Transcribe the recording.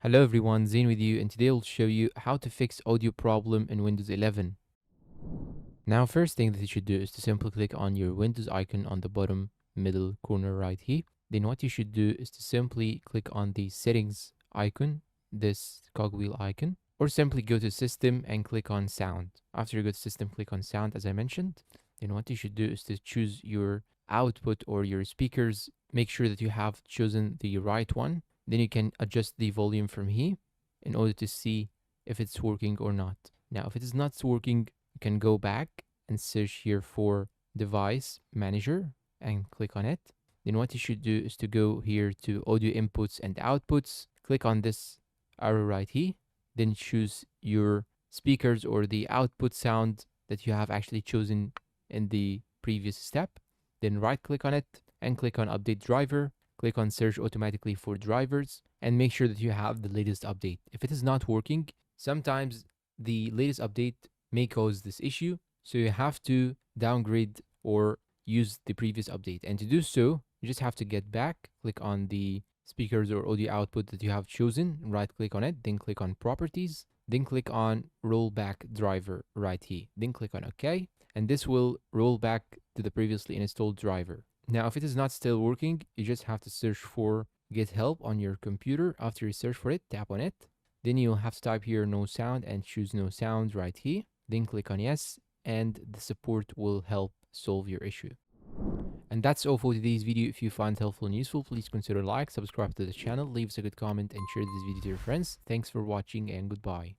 Hello everyone, Zain with you, and today I'll show you how to fix audio problem in Windows 11. Now, first thing that you should do is to simply click on your Windows icon on the bottom middle corner right here. Then what you should do is to simply click on the settings icon, this cogwheel icon, or simply go to system and click on sound. After you go to system, click on sound as I mentioned. Then what you should do is to choose your output or your speakers. Make sure that you have chosen the right one. Then you can adjust the volume from here in order to see if it's working or not. Now, if it is not working, you can go back and search here for device manager and click on it. Then what you should do is to go here to audio inputs and outputs, click on this arrow right here, then choose your speakers or the output sound that you have actually chosen in the previous step. Then right click on it and click on update driver, click on search automatically for drivers, and make sure that you have the latest update. If it is not working, sometimes the latest update may cause this issue, so you have to downgrade or use the previous update. And to do so, you just have to get back, click on the speakers or audio output that you have chosen, right click on it, then click on properties, then click on rollback driver right here, then click on OK, and this will roll back to the previously installed driver. Now, if it is not still working, you just have to search for get help on your computer. After you search for it, tap on it. Then you'll have to type here no sound and choose no sound right here. Then click on yes, and the support will help solve your issue. And that's all for today's video. If you find it helpful and useful, please consider like, subscribe to the channel, leave us a good comment, and share this video to your friends. Thanks for watching, and goodbye.